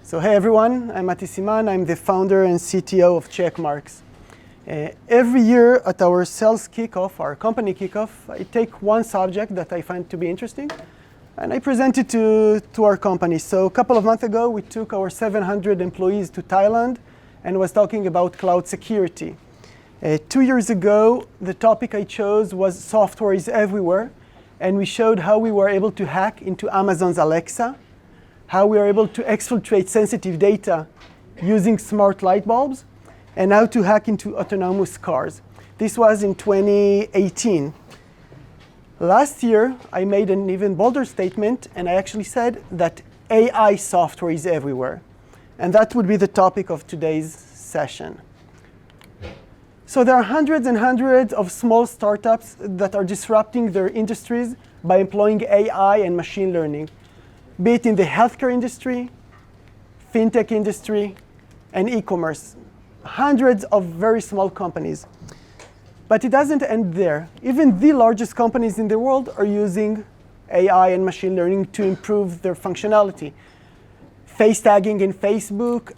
So hey everyone, I'm Maty Siman. I'm the founder and CTO of Checkmarx. Every year at our sales kickoff, our company kickoff, I take one subject that I find to be interesting and I present it to our company. So a couple of months ago, we took our 700 employees to Thailand and was talking about cloud security. 2 years ago, the topic I chose was software is everywhere, and we showed how we were able to hack into Amazon's Alexa, how we are able to exfiltrate sensitive data using smart light bulbs, and how to hack into autonomous cars. This was in 2018. Last year, I made an even bolder statement, and I actually said that AI software is everywhere. And that would be the topic of today's session. So there are hundreds and hundreds of small startups that are disrupting their industries by employing AI and machine learning, be it in the healthcare industry, fintech industry, and e-commerce. Hundreds of very small companies. But it doesn't end there. Even the largest companies in the world are using AI and machine learning to improve their functionality. Face tagging in Facebook,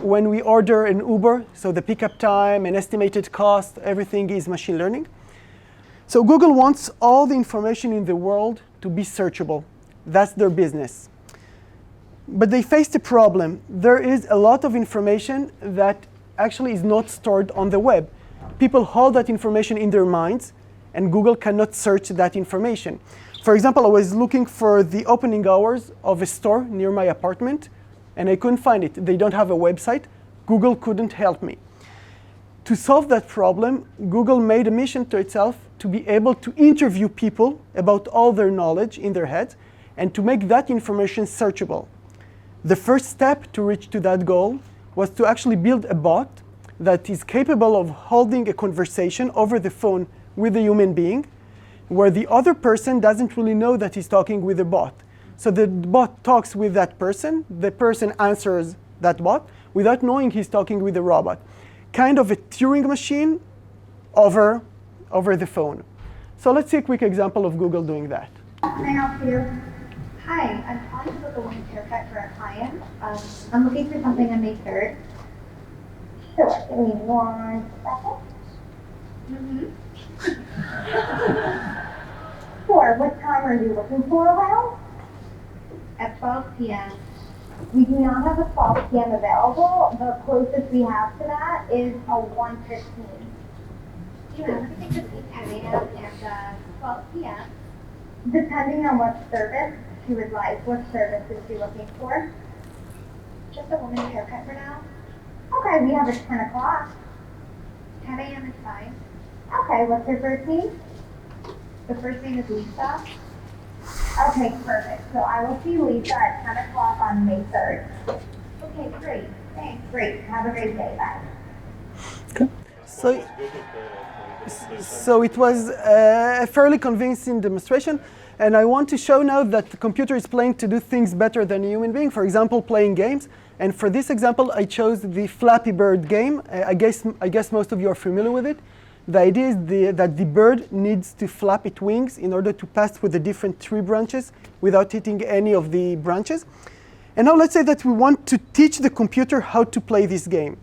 when we order an Uber, so the pickup time and estimated cost, everything is machine learning. So Google wants all the information in the world to be searchable. That's their business. But they faced a problem. There is a lot of information that actually is not stored on the web. People hold that information in their minds, and Google cannot search that information. For example, I was looking for the opening hours of a store near my apartment, and I couldn't find it. They don't have a website. Google couldn't help me. To solve that problem, Google made a mission to itself to be able to interview people about all their knowledge in their heads and to make that information searchable. The first step to reach to that goal was to actually build a bot that is capable of holding a conversation over the phone with a human being, where the other person doesn't really know that he's talking with a bot. So the bot talks with that person, the person answers that bot without knowing he's talking with a robot. Kind of a Turing machine over the phone. So let's see a quick example of Google doing that. Can I help you? Hi, I'm calling to book a women's haircut for a client. I'm looking for something on May 3rd. Sure, give me 1 second. Sure, what time are you looking for around? At 12 p.m. We do not have a 12 p.m. available. The closest we have to that is a 1:15. Do you have anything between 10 a.m. and 12 p.m.? Depending on what service she would like, what service is she looking for? Just a woman's haircut for now. Okay, we have it 10 o'clock. 10 a.m. is fine. Okay, what's her first name? The first name is Lisa. Okay, perfect. So I will see Lisa at 10 o'clock on May 3rd. Okay, great. Thanks. Great. Have a great day. Bye. Okay. So it was a fairly convincing demonstration. And I want to show now that the computer is playing to do things better than a human being. For example, playing games. And for this example, I chose the Flappy Bird game. I guess most of you are familiar with it. The idea is that the bird needs to flap its wings in order to pass through the different tree branches without hitting any of the branches. And now let's say that we want to teach the computer how to play this game.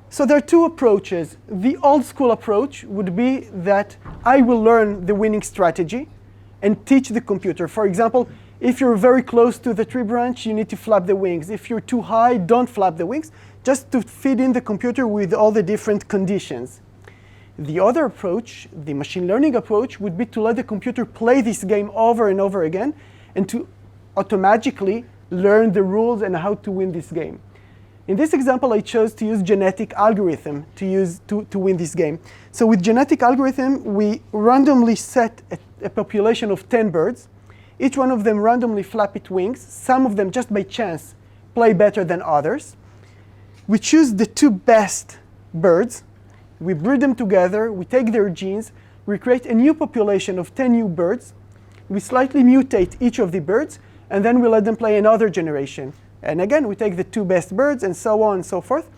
So there are two approaches. The old school approach would be that I will learn the winning strategy and teach the computer. For example, if you're very close to the tree branch, you need to flap the wings. If you're too high, don't flap the wings, just to feed in the computer with all the different conditions. The other approach, the machine learning approach, would be to let the computer play this game over and over again and to automatically learn the rules and how to win this game. In this example, I chose to use genetic algorithm to win this game. So with genetic algorithm, we randomly set a population of 10 birds. Each one of them randomly flap its wings. Some of them, just by chance, play better than others. We choose the 2 best birds. We breed them together. We take their genes. We create a new population of 10 new birds. We slightly mutate each of the birds, and then we let them play another generation. And again, we take the 2 best birds, and so on and so forth.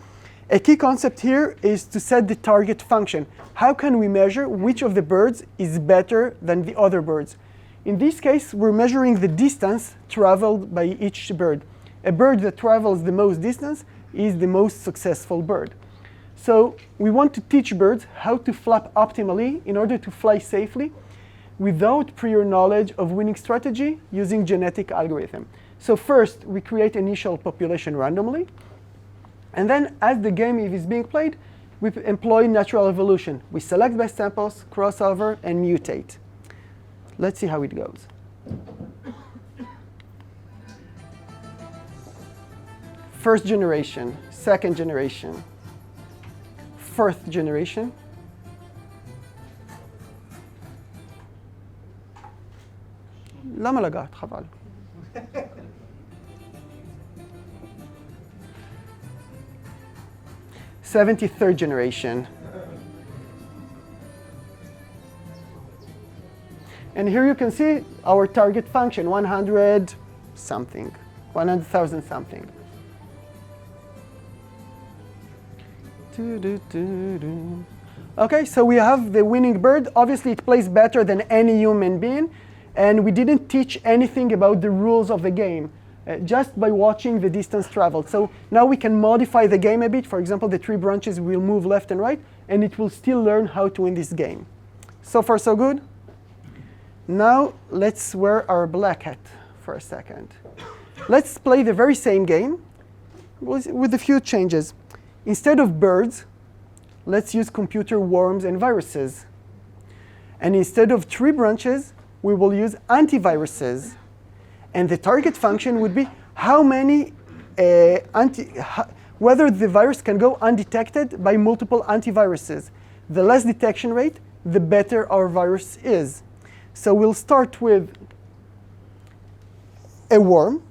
A key concept here is to set the target function. How can we measure which of the birds is better than the other birds? In this case, we're measuring the distance traveled by each bird. a bird that travels the most distance is the most successful bird. So we want to teach birds how to flap optimally in order to fly safely without prior knowledge of winning strategy using genetic algorithm. So first, we create initial population randomly. And then as the game is being played, we employ natural evolution. We select best samples, crossover, and mutate. Let's see how it goes. First generation, second generation, fourth generation. למה לגעת? חבל. 73rd generation. And here you can see our target function, 100 something, 100,000 something. Okay, so we have the winning bird. Obviously, it plays better than any human being. And we didn't teach anything about the rules of the game, just by watching the distance traveled. So now we can modify the game a bit. For example, the tree branches will move left and right, and it will still learn how to win this game. So far, so good. Now, let's wear our black hat for a second. Let's play the very same game with a few changes. Instead of birds, let's use computer worms and viruses. And instead of tree branches, we will use antiviruses. And the target function would be how many, whether the virus can go undetected by multiple antiviruses. The less detection rate, the better our virus is. So we'll start with a worm,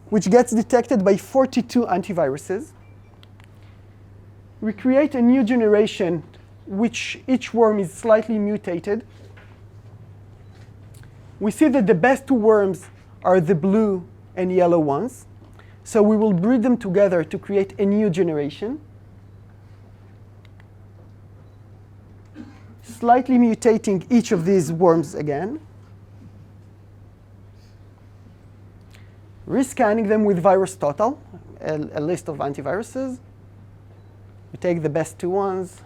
which gets detected by 42 antiviruses. We create a new generation, which each worm is slightly mutated. We see that the best two worms are the blue and yellow ones. So we will breed them together to create a new generation. Slightly mutating each of these worms again. Rescanning them with virus total, a list of antiviruses. We take the best two ones.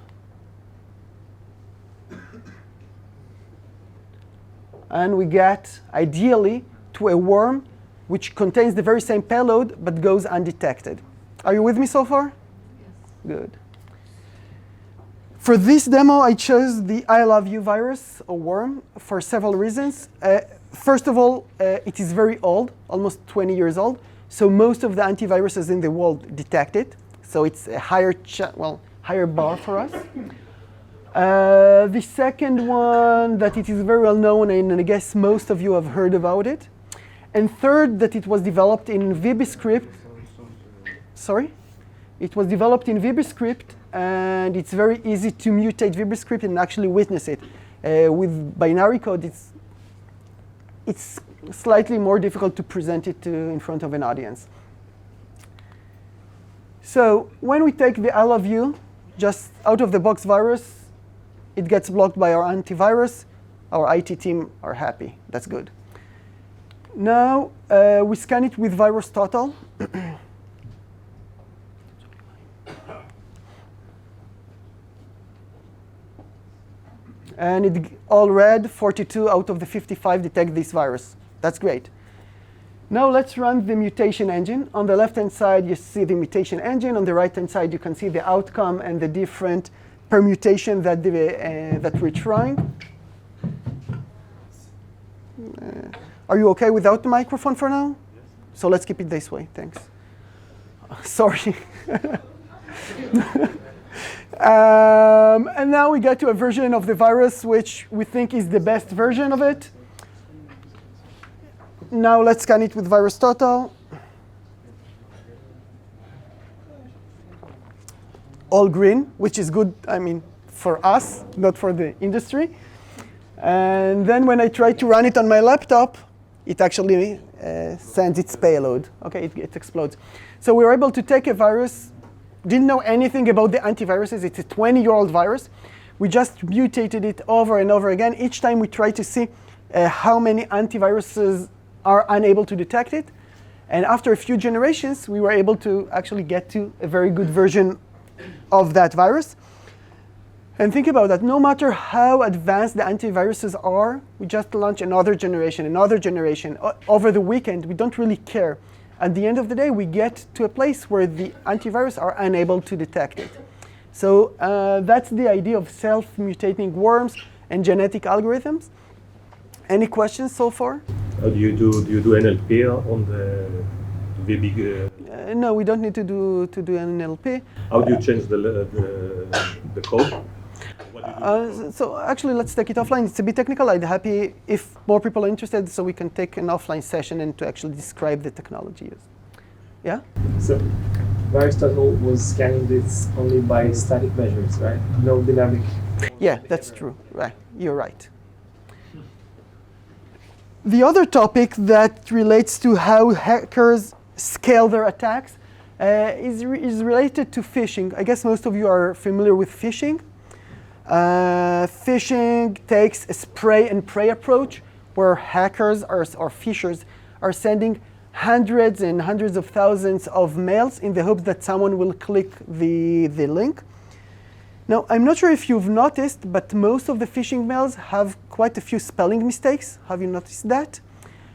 And we get, ideally, to a worm which contains the very same payload but goes undetected. Are you with me so far? Yes. Good. For this demo, I chose the I love you virus, or worm, for several reasons. First of all, it is very old, almost 20 years old. So most of the antiviruses in the world detect it. So it's a higher bar for us. The second one, that it is very well known, and I guess most of you have heard about it. And third, that it was developed in VBScript. Sorry? It was developed in VBScript, and it's very easy to mutate VBScript and actually witness it. With binary code, it's slightly more difficult to present it in front of an audience. So when we take the I love you, just out of the box virus, it gets blocked by our antivirus. Our IT team are happy. That's good. Now we scan it with virus total. And it all red, 42 out of the 55 detect this virus. That's great. Now let's run the mutation engine. On the left-hand side, you see the mutation engine. On the right-hand side, you can see the outcome and the different permutation that we're trying. Are you OK without the microphone for now? Yes. So let's keep it this way. Thanks. Sorry. And now we get to a version of the virus which we think is the best version of it. Now let's scan it with virus total. All green, which is good, I mean, for us, not for the industry. And then when I try to run it on my laptop, it actually sends its payload. OK, it explodes. So we were able to take a virus, didn't know anything about the antiviruses. It's a 20-year-old virus. We just mutated it over and over again. Each time we try to see how many antiviruses are unable to detect it. And after a few generations, we were able to actually get to a very good version of that virus. And think about that. No matter how advanced the antiviruses are, we just launch another generation. Over the weekend, we don't really care. At the end of the day, we get to a place where the antivirus are unable to detect it. So that's the idea of self-mutating worms and genetic algorithms. Any questions so far? Do you do NLP on the big? No, we don't need to do NLP. How do you change the code? So actually, let's take it offline. It's a bit technical. I'd be happy if more people are interested, so we can take an offline session and to actually describe the technology. Yeah. So Aristotle was scanning this only by static measures, right? No dynamic. Yeah, that's true. Right, you're right. The other topic that relates to how hackers scale their attacks is related to phishing. I guess most of you are familiar with phishing. Phishing takes a spray and pray approach where hackers or phishers are sending hundreds and hundreds of thousands of mails in the hopes that someone will click the link. Now, I'm not sure if you've noticed, but most of the phishing mails have quite a few spelling mistakes. Have you noticed that?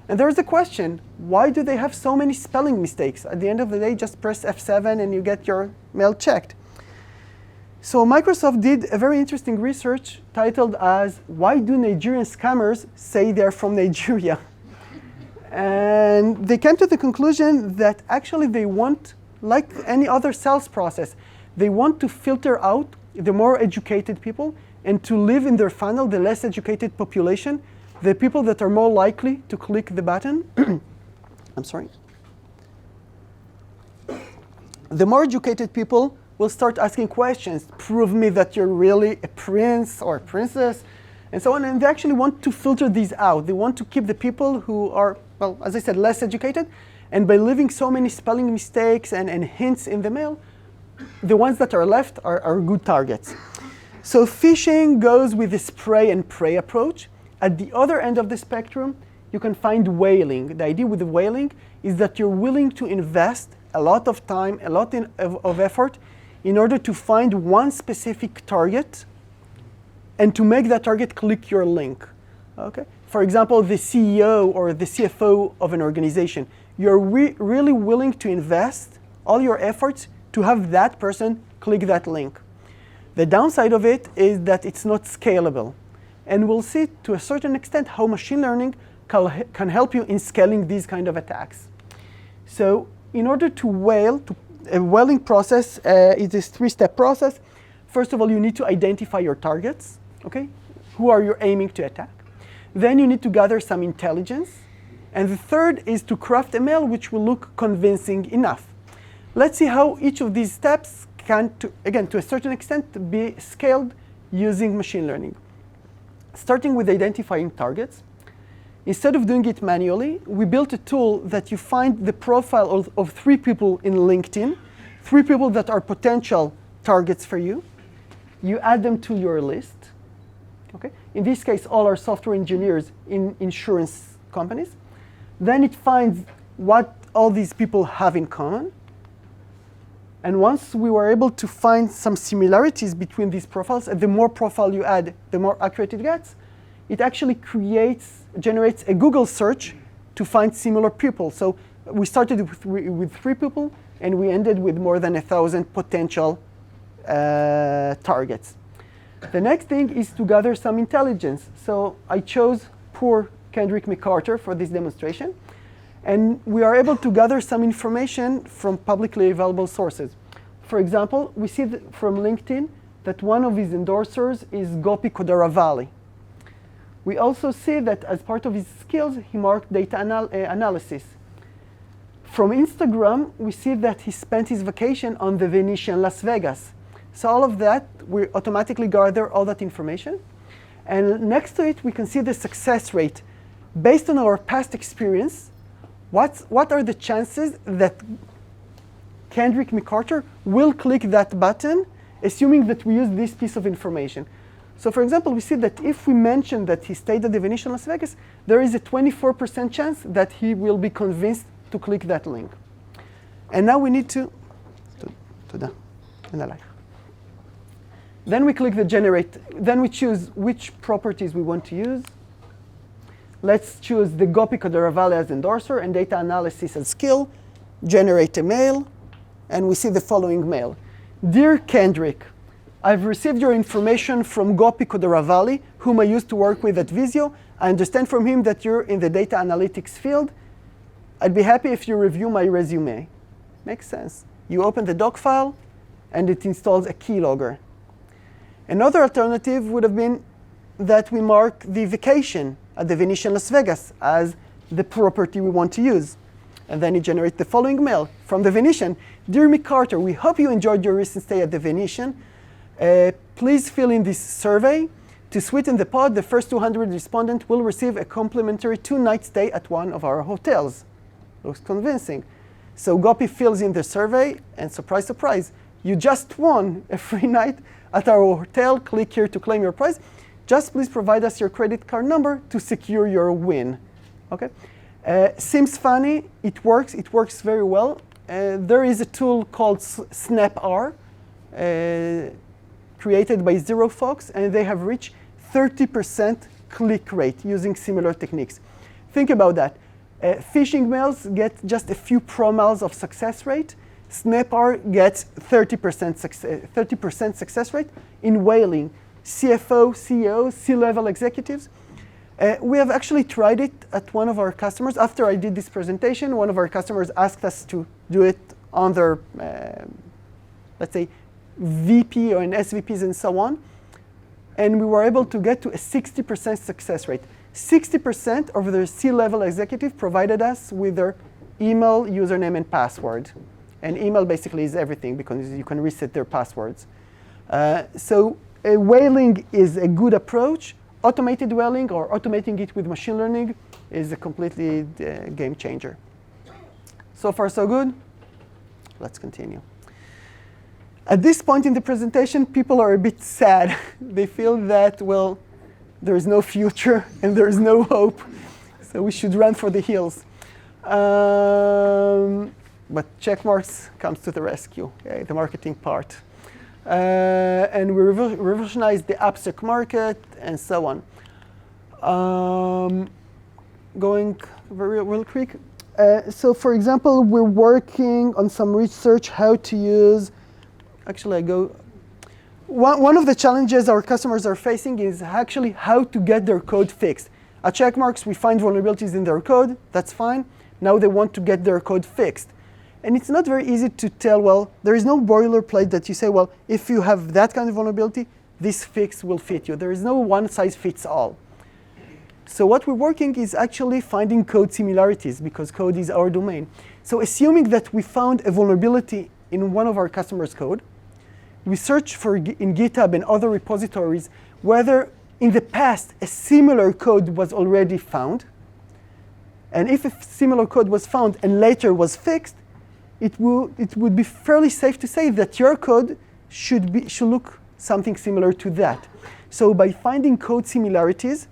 And there's a question, why do they have so many spelling mistakes? At the end of the day, just press F7 and you get your mail checked. So Microsoft did a very interesting research titled as, why do Nigerian scammers say they're from Nigeria? And they came to the conclusion that actually they want, like any other sales process, they want to filter out the more educated people and to leave in their funnel the less educated population, the people that are more likely to click the button. I'm sorry. The more educated people will start asking questions, prove me that you're really a prince or a princess, and so on. And they actually want to filter these out. They want to keep the people who are, well, as I said, less educated. And by leaving so many spelling mistakes and hints in the mail, the ones that are left are good targets. So phishing goes with the spray and pray approach. At the other end of the spectrum, you can find whaling. The idea with the whaling is that you're willing to invest a lot of time, a lot of effort in order to find one specific target and to make that target click your link. Okay? For example, the CEO or the CFO of an organization, you're really willing to invest all your efforts to have that person click that link. The downside of it is that it's not scalable. And we'll see to a certain extent how machine learning can help you in scaling these kind of attacks. So in order to whale, a whaling process is this three-step process. First of all, you need to identify your targets. Okay? Who are you aiming to attack? Then you need to gather some intelligence. And the third is to craft a mail which will look convincing enough. Let's see how each of these steps can, again, to a certain extent, be scaled using machine learning. Starting with identifying targets. Instead of doing it manually, we built a tool that you find the profile of 3 people in LinkedIn, 3 people that are potential targets for you. You add them to your list. Okay? In this case, all are software engineers in insurance companies. Then it finds what all these people have in common. And once we were able to find some similarities between these profiles, and the more profile you add, the more accurate it gets, it actually generates a Google search to find similar people. So we started with 3 people, and we ended with more than 1,000 potential targets. The next thing is to gather some intelligence. So I chose poor Kendrick McCarter for this demonstration. And we are able to gather some information from publicly available sources. For example, we see from LinkedIn that one of his endorsers is Gopi Kodaravali. We also see that as part of his skills, he marked data analysis. From Instagram, we see that he spent his vacation on the Venetian Las Vegas. So all of that, we automatically gather all that information. And next to it, we can see the success rate. Based on our past experience, what are the chances that Kendrick McCarter will click that button, assuming that we use this piece of information? So for example, we see that if we mention that he stayed at the Venetian Las Vegas, there is a 24% chance that he will be convinced to click that link. And now we need to then we click the generate. Then we choose which properties we want to use. Let's choose the Gopi Kodaravalli as endorser and data analysis as skill. Generate a mail, and we see the following mail. Dear Kendrick, I've received your information from Gopi Kodaravalli, whom I used to work with at Visio. I understand from him that you're in the data analytics field. I'd be happy if you review my resume. Makes sense. You open the doc file, and it installs a keylogger. Another alternative would have been that we mark the vacation at the Venetian Las Vegas as the property we want to use. And then it generates the following mail from the Venetian. Dear Mick Carter, we hope you enjoyed your recent stay at the Venetian. Please fill in this survey. To sweeten the pot, the first 200 respondents will receive a complimentary 2-night stay at one of our hotels. Looks convincing. So Gopi fills in the survey, and surprise, surprise, you just won a free night at our hotel. Click here to claim your prize. Just please provide us your credit card number to secure your win. Okay? Seems funny. It works very well. There is a tool called SnapR, created by ZeroFox, and they have reached 30% click rate using similar techniques. Think about that. Phishing mails get just a few promils of success rate. SnapR gets 30% success rate in whaling. CFO, CEO, C-level executives. We have actually tried it at one of our customers. After I did this presentation, one of our customers asked us to do it on their, let's say, VP or an SVPs and so on. And we were able to get to a 60% success rate. 60% of their C-level executive provided us with their email, username, and password. And email basically is everything because you can reset their passwords. So whaling is a good approach. Automated whaling or automating it with machine learning is a completely game changer. So far, so good. Let's continue. At this point in the presentation, people are a bit sad. They feel that, well, there is no future and there is no hope. So we should run for the hills. But Checkmarx comes to the rescue, okay, the marketing part. And we revolutionized the AppSec market and so on. Going real quick. So for example, we're working on some research how to use, one of the challenges our customers are facing is actually how to get their code fixed. At Checkmarx, we find vulnerabilities in their code, that's fine. Now they want to get their code fixed. And it's not very easy to tell, well, there is no boilerplate that you say, well, if you have that kind of vulnerability, this fix will fit you. There is no one size fits all. So what we're working is actually finding code similarities because code is our domain. So assuming that we found a vulnerability in one of our customers' code, we search for in GitHub and other repositories whether in the past a similar code was already found. And if a similar code was found and later was fixed, it would be fairly safe to say that your code should look something similar to that. So by finding code similarities,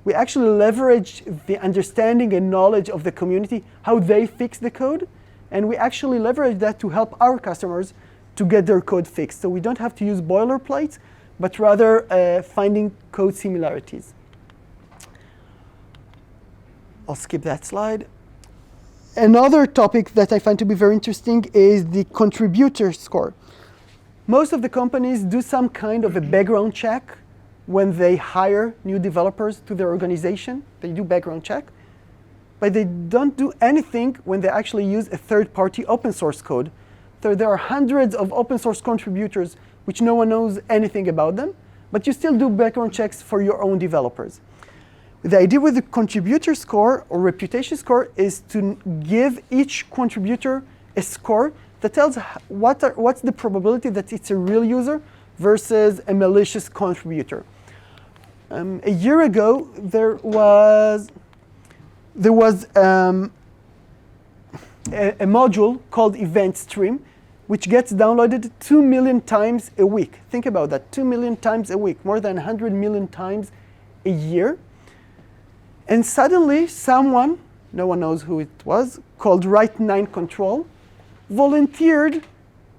we actually leverage the understanding and knowledge of the community, how they fix the code, and we actually leverage that to help our customers to get their code fixed. So we don't have to use boilerplates, but rather finding code similarities. I'll skip that slide. Another topic that I find to be very interesting is the contributor score. Most of the companies do some kind of a background check when they hire new developers to their organization. They do background check, but they don't do anything when they actually use a third-party open source code. So there are hundreds of open source contributors which no one knows anything about them, but you still do background checks for your own developers. The idea with the contributor score or reputation score is to give each contributor a score that tells what's the probability that it's a real user versus a malicious contributor. A year ago, there was a module called Event Stream, which gets downloaded 2 million times a week. Think about that, 2 million times a week, more than 100 million times a year. And suddenly, someone no one knows who it was, called Right9 Control, volunteered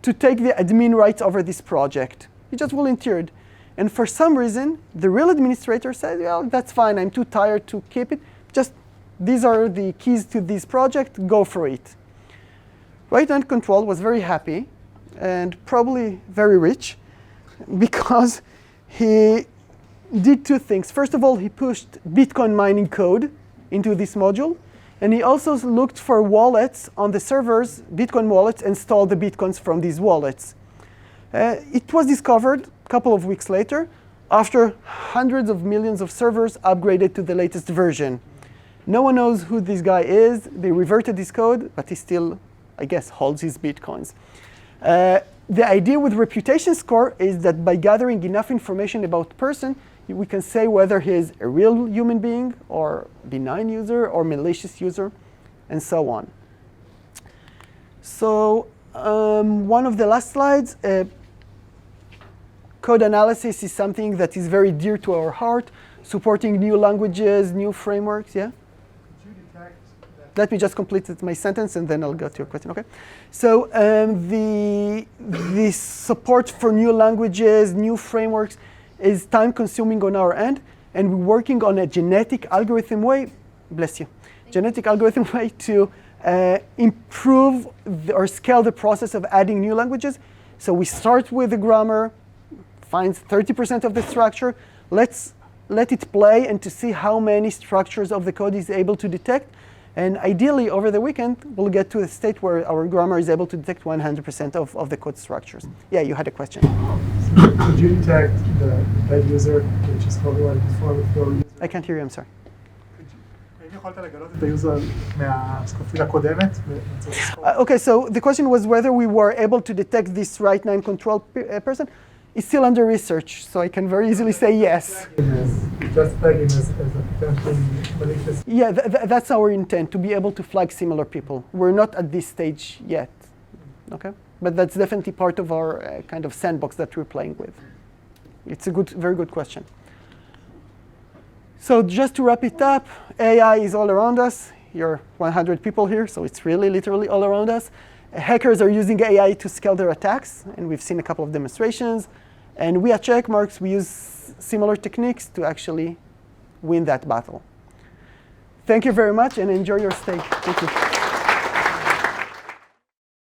to take the admin rights over this project. He just volunteered. And for some reason, the real administrator said, well, that's fine, I'm too tired to keep it. Just, these are the keys to this project, go for it. Right9 Control was very happy and probably very rich because he did two things. First of all, he pushed Bitcoin mining code into this module. And he also looked for wallets on the servers, Bitcoin wallets, and stole the Bitcoins from these wallets. It was discovered a couple of weeks later after hundreds of millions of servers upgraded to the latest version. No one knows who this guy is. They reverted this code, but he still, I guess, holds his Bitcoins. The idea with reputation score is that by gathering enough information about the person, we can say whether he is a real human being or benign user or malicious user, and so on. So one of the last slides, code analysis is something that is very dear to our heart, supporting new languages, new frameworks. Yeah? Let me just complete my sentence, and then I'll go to your question. Okay. So the support for new languages, new frameworks, is time-consuming on our end, and we're working on a genetic algorithm way, bless you, genetic algorithm way to improve or scale the process of adding new languages. So we start with the grammar, finds 30% of the structure. Let's let it play and to see how many structures of the code is able to detect. And ideally, over the weekend, we'll get to a state where our grammar is able to detect 100% of the code structures. Yeah, you had a question. Could you detect the bad user, which is probably what before with your user? I can't hear you, I'm sorry. האם יכולת לגלות את היוזר מהסקופית הקודמת? Okay, so the question was whether we were able to detect this Right9 Control person. It's still under research, so I can very easily say yes. Just flag him as a potentially malicious. Yeah, that's our intent, to be able to flag similar people. We're not at this stage yet, okay? But that's definitely part of our kind of sandbox that we're playing with. It's a very good question. So just to wrap it up, AI is all around us. You're 100 people here, so it's really literally all around us. Hackers are using AI to scale their attacks, and we've seen a couple of demonstrations. And we at Checkmarx, we use similar techniques to actually win that battle. Thank you very much, and enjoy your stay. Thank you.